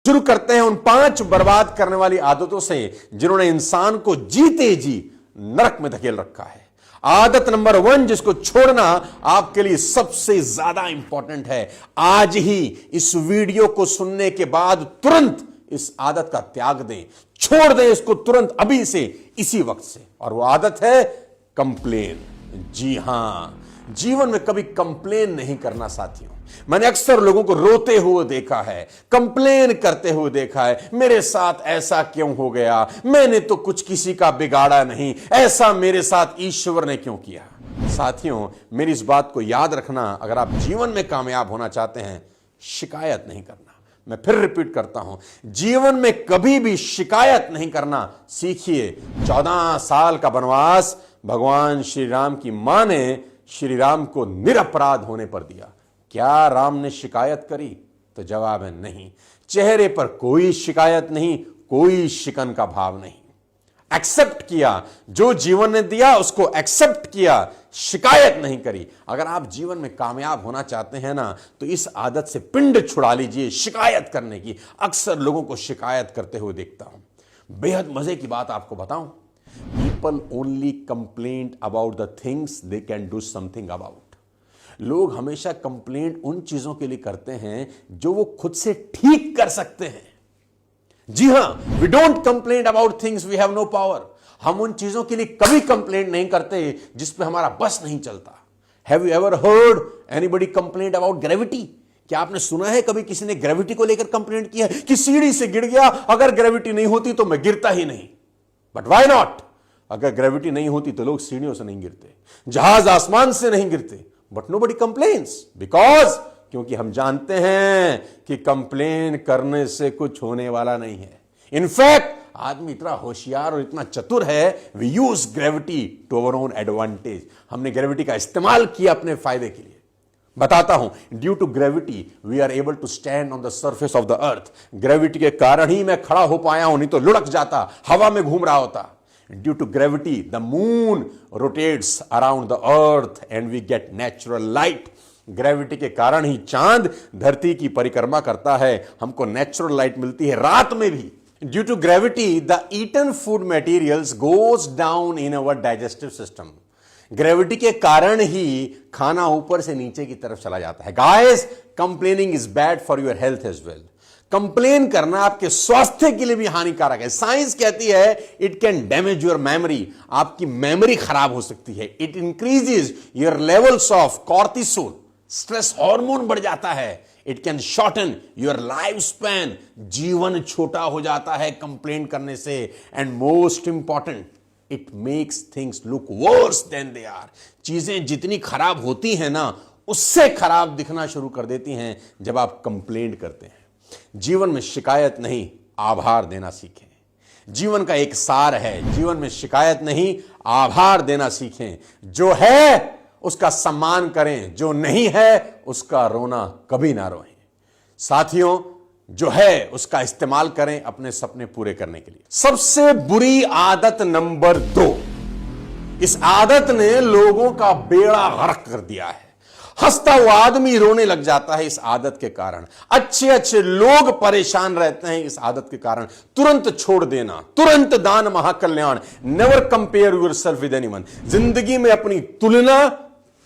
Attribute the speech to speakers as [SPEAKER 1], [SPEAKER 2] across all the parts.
[SPEAKER 1] शुरू करते हैं उन 5 बर्बाद करने वाली आदतों से जिन्होंने इंसान को जीते जी नरक में धकेल रखा है। आदत नंबर 1 जिसको छोड़ना आपके लिए सबसे ज्यादा इंपॉर्टेंट है। आज ही इस वीडियो को सुनने के बाद तुरंत इस आदत का त्याग दें, छोड़ दें इसको तुरंत, अभी से, इसी वक्त से। और वो आदत है कंप्लेन। जी हां, जीवन में कभी कंप्लेन नहीं करना साथियों। मैंने अक्सर लोगों को रोते हुए देखा है, कंप्लेन करते हुए देखा है, मेरे साथ ऐसा क्यों हो गया, मैंने तो कुछ किसी का बिगाड़ा नहीं, ऐसा मेरे साथ ईश्वर ने क्यों किया। साथियों, मेरी इस बात को याद रखना, अगर आप जीवन में कामयाब होना चाहते हैं, शिकायत नहीं करना। मैं फिर रिपीट करता हूं, जीवन में कभी भी शिकायत नहीं करना सीखिए। 14 साल का वनवास भगवान श्री राम की मां ने श्री राम को निरपराध होने पर दिया। क्या राम ने शिकायत करी? तो जवाब है नहीं। चेहरे पर कोई शिकायत नहीं, कोई शिकन का भाव नहीं। एक्सेप्ट किया, जो जीवन ने दिया उसको एक्सेप्ट किया, शिकायत नहीं करी। अगर आप जीवन में कामयाब होना चाहते हैं ना, तो इस आदत से पिंड छुड़ा लीजिए, शिकायत करने की। अक्सर लोगों को शिकायत करते हुए देखता हूं। बेहद मजे की बात आपको बताऊं, people only complaint about the things they can do something about. लोग हमेशा कंप्लेंट उन चीजों के लिए करते हैं जो वो खुद से ठीक कर सकते हैं। जी हां, we don't complaint about things we have no power. हम उन चीजों के लिए कभी कंप्लेंट नहीं करते जिस पे हमारा बस नहीं चलता। Have you ever heard anybody complaint about gravity? क्या आपने सुना है कभी किसी ने ग्रेविटी को लेकर कंप्लेंट किया है कि सीढ़ी से गिर गया, अगर ग्रेविटी नहीं होती तो मैं गिरता ही नहीं? But why not? अगर ग्रेविटी नहीं होती तो लोग सीढ़ियों से नहीं गिरते, जहाज आसमान से नहीं गिरते। बट नोबडी कंप्लेन्स बिकॉज, क्योंकि हम जानते हैं कि कंप्लेन करने से कुछ होने वाला नहीं है। इनफैक्ट आदमी इतना होशियार और इतना चतुर है, we use gravity to our own advantage. हमने ग्रेविटी का इस्तेमाल किया अपने फायदे के लिए। बताता हूं, due to gravity we are able to stand on the surface of the earth. Gravity के कारण ही मैं खड़ा हो पाया हूं, नहीं तो लुढ़क जाता, हवा में घूम रहा होता। Due to gravity, the moon rotates around the earth and we get natural light. Gravity के कारण ही चांद धरती की परिक्रमा करता है, हमको नेचुरल लाइट मिलती है रात में भी। Due to gravity, the eaten food materials goes down in our digestive system. Gravity के कारण ही खाना ऊपर से नीचे की तरफ चला जाता है। Guys, complaining is bad for your health as well. Complain करना आपके स्वास्थ्य के लिए भी हानिकारक है। साइंस कहती है it can damage your memory, आपकी मेमोरी खराब हो सकती है। It increases your levels of cortisol, stress hormone बढ़ जाता है। It can shorten your life span, जीवन छोटा हो जाता है कंप्लेन करने से। And most important, it makes things look worse than they are. चीजें जितनी खराब होती हैं ना, उससे खराब दिखना शुरू कर देती हैं जब आप कंप्लेन करते हैं। जीवन में शिकायत नहीं, आभार देना सीखें। जीवन का एक सार है, जीवन में शिकायत नहीं, आभार देना सीखें। जो है उसका सम्मान करें, जो नहीं है उसका रोना कभी ना रोएं। साथियों, जो है उसका इस्तेमाल करें अपने सपने पूरे करने के लिए। सबसे बुरी आदत नंबर 2, इस आदत ने लोगों का बेड़ा गर्क कर दिया है। हंसता हुआ आदमी रोने लग जाता है इस आदत के कारण। अच्छे अच्छे लोग परेशान रहते हैं इस आदत के कारण। तुरंत छोड़ देना, तुरंत दान महाकल्याण। Never compare yourself with anyone. जिंदगी में अपनी तुलना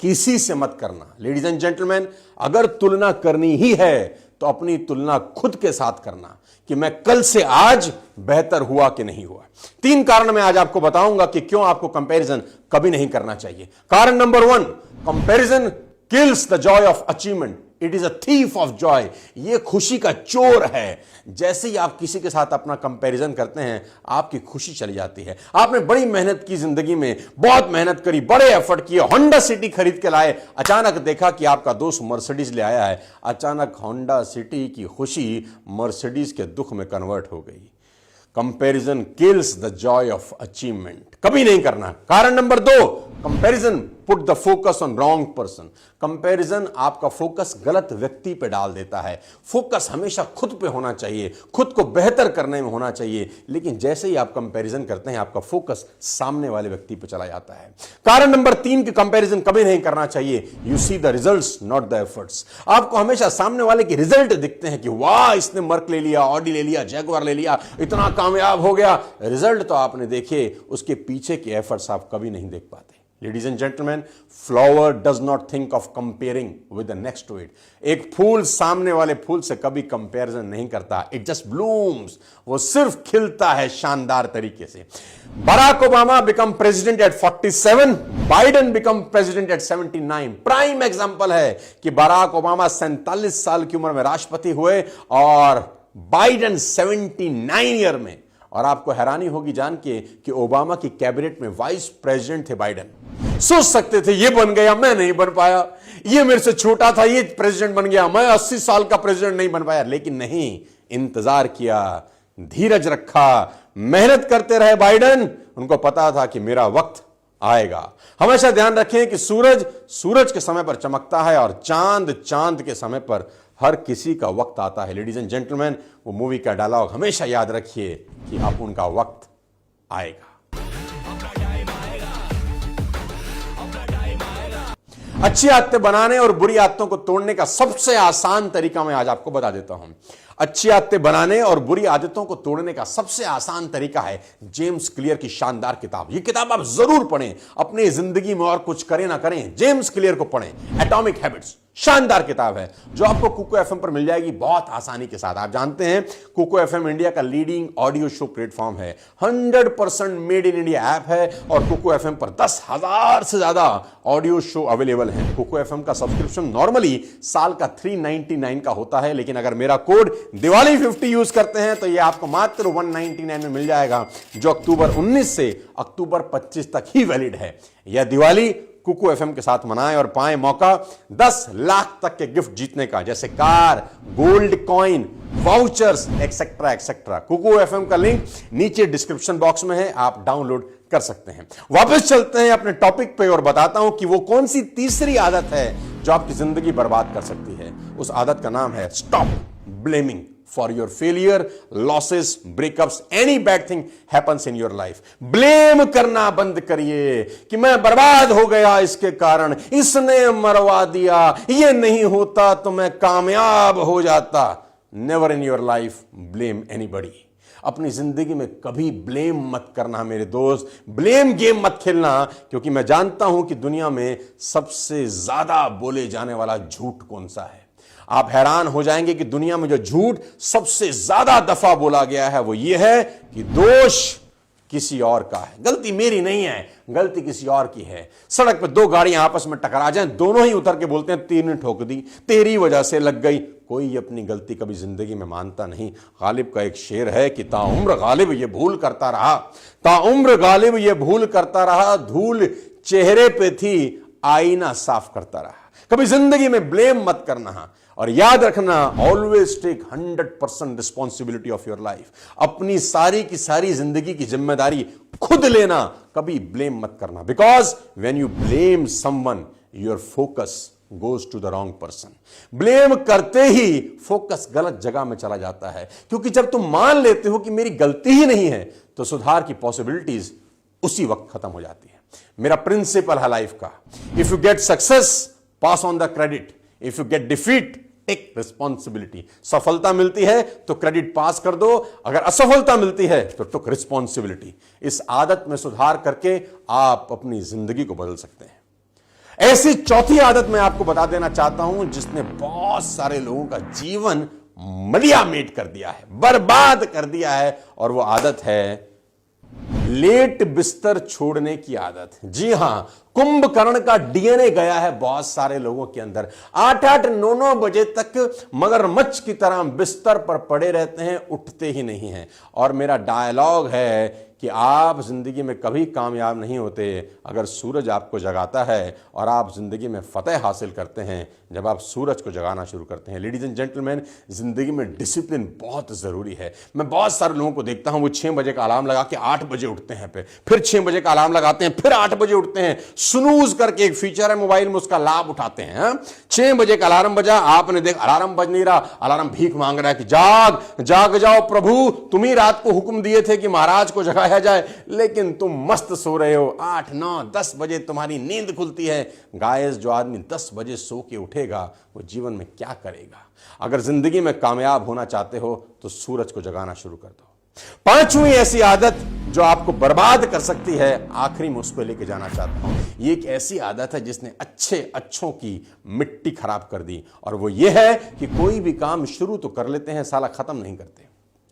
[SPEAKER 1] किसी से मत करना। लेडीज एंड जेंटलमैन, अगर तुलना करनी ही है तो अपनी तुलना खुद के साथ करना कि मैं कल से आज बेहतर हुआ कि नहीं हुआ। 3 कारण मैं आज आपको बताऊंगा कि क्यों आपको कंपैरिजन कभी नहीं करना चाहिए। कारण number 1, comparison kills the joy of achievement. It is a thief of joy. ये खुशी का चोर है। जैसे ही आप किसी के साथ अपना कंपैरिजन करते हैं, आपकी खुशी चली जाती है। आपने बड़ी मेहनत की जिंदगी में, बहुत मेहनत करी, बड़े एफर्ट किए, होंडा सिटी खरीद के लाए, अचानक देखा कि आपका दोस्त मर्सिडीज ले आया है। अचानक होंडा सिटी की खुशी मर्सिडीज के दुख में कन्वर्ट हो गई। Comparison kills the Joy of achievement. कभी नहीं करना। कारण number 2, comparison put the focus on wrong person. Comparison आपका फोकस गलत व्यक्ति पे डाल देता है। फोकस हमेशा खुद पे होना चाहिए, खुद को बेहतर करने में होना चाहिए, लेकिन जैसे ही आप कंपैरिजन करते हैं आपका फोकस सामने वाले व्यक्ति पे चला जाता है। कारण नंबर 3 की कंपैरिजन कभी नहीं करना चाहिए। You see the results not the efforts. आपको हमेशा सामने वाले के रिजल्ट दिखते हैं कि वाह इसने मर्क ले लिया, ऑडी ले लिया, जैगुआर ले लिया, इतना कामयाब हो गया। रिजल्ट तो आपने देखे, उसके पीछे के एफर्ट्स आप कभी नहीं देख पाते। Ladies and gentlemen, flower does not think of comparing with the next to it. एक फूल सामने वाले फूल से कभी कंपैरिजन नहीं करता। It just blooms. वो सिर्फ खिलता है शानदार तरीके से। Barack Obama become president at 47, Biden become president at 79। Prime example है कि बराक ओबामा 47 साल की उम्र में राष्ट्रपति हुए और बाइडेन 79 ईयर में। और आपको हैरानी होगी जान के कि ओबामा की कैबिनेट में वाइस प्रेसिडेंट थे बाइडेन। सोच सकते थे ये बन गया, मैं नहीं बन पाया, ये मेरे से छोटा था, ये प्रेसिडेंट बन गया, मैं 80 साल का प्रेसिडेंट नहीं बन पाया। लेकिन नहीं, इंतजार किया, धीरज रखा, मेहनत करते रहे बाइडेन। उनको पता था कि मेरा वक्त आएगा। हमेशा ध्यान रखें कि सूरज के समय पर चमकता है और चांद के समय पर हर किसी का वक्त आता है। लेडीज एंड जेंटलमैन, वो मूवी का डायलॉग हमेशा याद रखिए कि अब उनका वक्त आएगा। अच्छी आदतें बनाने और बुरी आदतों को तोड़ने का सबसे आसान तरीका मैं आज आपको बता देता हूं। अच्छी आदतें बनाने और बुरी आदतों को तोड़ने का सबसे आसान तरीका है जेम्स क्लियर की शानदार किताब। यह किताब आप जरूर पढ़ें, अपनी जिंदगी में और कुछ करें ना करें, जेम्स क्लियर को पढ़ें। एटॉमिक हैबिट्स शानदार किताब है जो आपको कुको एफएम पर मिल जाएगी बहुत आसानी के साथ। आप जानते हैं कुको एफएम इंडिया का लीडिंग ऑडियो शो प्लेटफॉर्म है, 100% मेड इन इंडिया ऐप है और कुको एफएम पर 10,000 से ज्यादा ऑडियो शो अवेलेबल है। कुको एफएम का सब्सक्रिप्शन नॉर्मली साल का 399 का होता है, लेकिन अगर मेरा कोड दिवाली 50 यूज करते हैं तो यह आपको मात्र 199 में मिल जाएगा, जो अक्टूबर 19 से अक्टूबर 25 तक ही वैलिड है। यह दिवाली कुको एफएम के साथ मनाएं और पाएं मौका 10 लाख तक के गिफ्ट जीतने का, जैसे car, gold coin, vouchers etcetera etcetera. Kuku FM का लिंक नीचे डिस्क्रिप्शन बॉक्स में है, आप डाउनलोड कर सकते हैं। वापस चलते हैं अपने टॉपिक पे और बताता हूं कि वो कौन सी तीसरी आदत है जो आपकी जिंदगी बर्बाद कर सकती है। उस आदत का नाम है stop blaming for your failure, losses, breakups, any bad thing happens in your life. Blame करना बंद करिए कि मैं बर्बाद हो गया इसके कारण, इसने मरवा दिया, ये नहीं होता तो मैं कामयाब हो जाता। Never in your life blame anybody. अपनी जिंदगी में कभी ब्लेम मत करना मेरे दोस्त, ब्लेम गेम मत खेलना, क्योंकि मैं जानता हूं कि दुनिया में सबसे ज्यादा बोले जाने वाला झूठ कौन सा है। आप हैरान हो जाएंगे कि दुनिया में जो झूठ सबसे ज्यादा दफा बोला गया है वो ये है कि दोष किसी और का है, गलती मेरी नहीं है, गलती किसी और की है। सड़क पर दो गाड़ियां आपस में टकरा जाएं, दोनों ही उतर के बोलते हैं तीन ने ठोक दी, तेरी वजह से लग गई। कोई अपनी गलती कभी जिंदगी में मानता नहीं। गालिब का एक शेर है कि ताउम्र गालिब ये भूल करता रहा, ताउम्र गालिब ये भूल करता रहा, धूल चेहरे पे थी आईना साफ करता रहा। कभी जिंदगी में ब्लेम मत करना और याद रखना, always take 100% responsibility of your life. अपनी सारी की सारी जिंदगी की जिम्मेदारी खुद लेना, कभी ब्लेम मत करना। Because when you blame someone your focus goes to the wrong person. Blame करते ही फोकस गलत जगह में चला जाता है, क्योंकि जब तुम मान लेते हो कि मेरी गलती ही नहीं है तो सुधार की पॉसिबिलिटीज उसी वक्त खत्म हो जाती है। मेरा प्रिंसिपल है लाइफ का, if you get success pass on the credit, if you get defeat take responsibility. सफलता मिलती है तो क्रेडिट पास कर दो, अगर असफलता मिलती है तो टेक रिस्पॉन्सिबिलिटी। इस आदत में सुधार करके आप अपनी जिंदगी को बदल सकते हैं। ऐसी चौथी आदत मैं आपको बता देना चाहता हूं जिसने बहुत सारे लोगों का जीवन मलियामेट कर दिया है, बर्बाद कर दिया है, और वो आदत है लेट बिस्तर छोड़ने की आदत। जी हां, कुंभकर्ण का डीएनए गया है बहुत सारे लोगों के अंदर। 8-8, 9-9 बजे तक मगरमच्छ की तरह बिस्तर पर पड़े रहते हैं, उठते ही नहीं हैं। और मेरा डायलॉग है कि आप जिंदगी में कभी कामयाब नहीं होते अगर सूरज आपको जगाता है, और आप जिंदगी में फतेह हासिल करते हैं जब आप सूरज को जगाना शुरू करते हैं। लेडीज एंड जेंटलमैन, जिंदगी में डिसिप्लिन बहुत जरूरी है। मैं बहुत सारे लोगों को देखता हूं वो 6 बजे का अलार्म लगा के 8 बजे उठते हैं, फिर 6 बजे का अलार्म लगाते हैं, फिर 8 बजे उठते हैं, स्नूज करके एक फीचर है मोबाइल में, उसका लाभ उठाते हैं। 6 बजे का अलार्म बजा, आपने देख अलार्म बज नहीं रहा, अलार्म भीख मांग रहा है कि जाग जाग जाओ प्रभु, तुम ही रात को हुक्म दिए थे कि महाराज को जगाया जाए, लेकिन तुम मस्त सो रहे हो। 8, 9, 10 बजे तुम्हारी नींद खुलती है। गाइस, जो आदमी 10 बजे सो के उठेगा वो जीवन में क्या करेगा? अगर जिंदगी में कामयाब होना चाहते हो तो सूरज को जगाना शुरू कर दो। 5वीं ऐसी आदत जो आपको बर्बाद कर सकती है, आखिरी में उस पर लेके जाना चाहता हूं। ये एक ऐसी आदत है जिसने अच्छों की मिट्टी खराब कर दी, और वो ये है कि कोई भी काम शुरू तो कर लेते हैं, साला खत्म नहीं करते।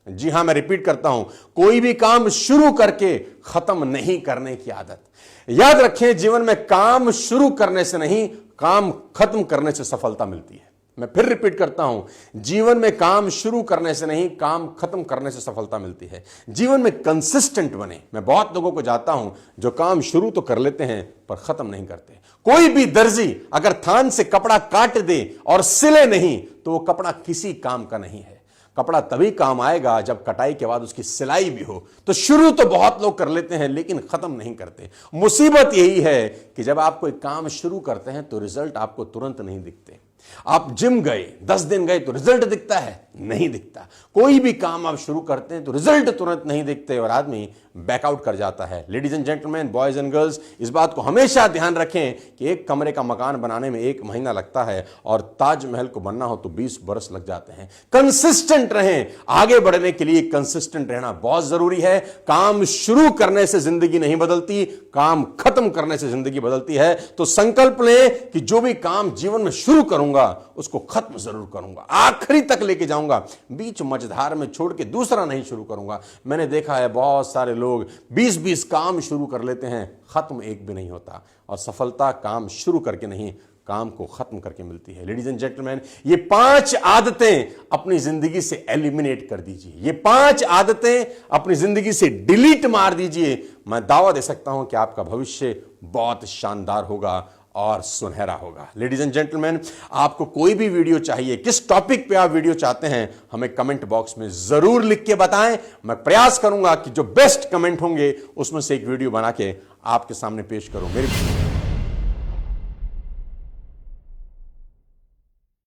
[SPEAKER 1] जी हां, मैं रिपीट करता हूं, कोई भी काम शुरू करके खत्म नहीं करने की आदत। याद रखें, जीवन में काम शुरू करने से नहीं, काम खत्म करने से सफलता मिलती है। मैं फिर रिपीट करता हूं, जीवन में काम शुरू करने से नहीं, काम खत्म करने से सफलता मिलती है। जीवन में कंसिस्टेंट बने। मैं बहुत लोगों को जानता हूं जो काम शुरू तो कर लेते हैं पर खत्म नहीं करते। कोई भी दर्जी अगर थान से कपड़ा काट दे और सिले नहीं तो वो कपड़ा किसी काम का नहीं है। कपड़ा तभी काम आएगा जब कटाई के बाद उसकी सिलाई भी हो। तो शुरू तो बहुत लोग कर लेते हैं लेकिन खत्म नहीं करते। मुसीबत यही है कि जब आप कोई काम शुरू करते हैं तो रिजल्ट आपको तुरंत नहीं दिखते। आप जिम गए, 10 दिन गए तो रिजल्ट दिखता है? नहीं दिखता। कोई भी काम आप शुरू करते हैं तो रिजल्ट तुरंत नहीं दिखते और आदमी बैकआउट कर जाता है। Ladies and gentleman, boys and girls, इस बात को हमेशा ध्यान रखें कि एक कमरे का मकान बनाने में 1 महीना लगता है और ताजमहल को बनना हो तो 20 बरस लग जाते हैं। कंसिस्टेंट रहें। आगे बढ़ने के लिए कंसिस्टेंट रहना बहुत जरूरी है। काम शुरू करने से जिंदगी नहीं बदलती, काम खत्म करने से जिंदगी बदलती है। तो संकल्प लें कि जो भी काम जीवन में शुरू करूंगा उसको खत्म जरूर करूंगा, आखिरी तक लेके जाऊंगा, बीच मझधार में छोड़ के दूसरा नहीं शुरू करूंगा। मैंने देखा है बहुत सारे लोग 20-20 काम शुरू कर लेते हैं, खत्म एक भी नहीं होता। और सफलता काम शुरू करके नहीं, काम को खत्म करके मिलती है। लेडीज एंड जेंटलमैन, ये 5 आदतें अपनी जिंदगी से एलिमिनेट कर दीजिए। ये 5 आदतें अपनी जिंदगी से डिलीट मार दीजिए। मैं दावा दे सकता हूं कि आपका भविष्य बहुत शानदार होगा और सुनहरा होगा। लेडीज एंड जेंटलमैन, आपको कोई भी वीडियो चाहिए, किस टॉपिक पे आप वीडियो चाहते हैं, हमें कमेंट बॉक्स में जरूर लिख के बताएं। मैं प्रयास करूंगा कि जो बेस्ट कमेंट होंगे उसमें से एक वीडियो बना के आपके सामने पेश करूं। मेरी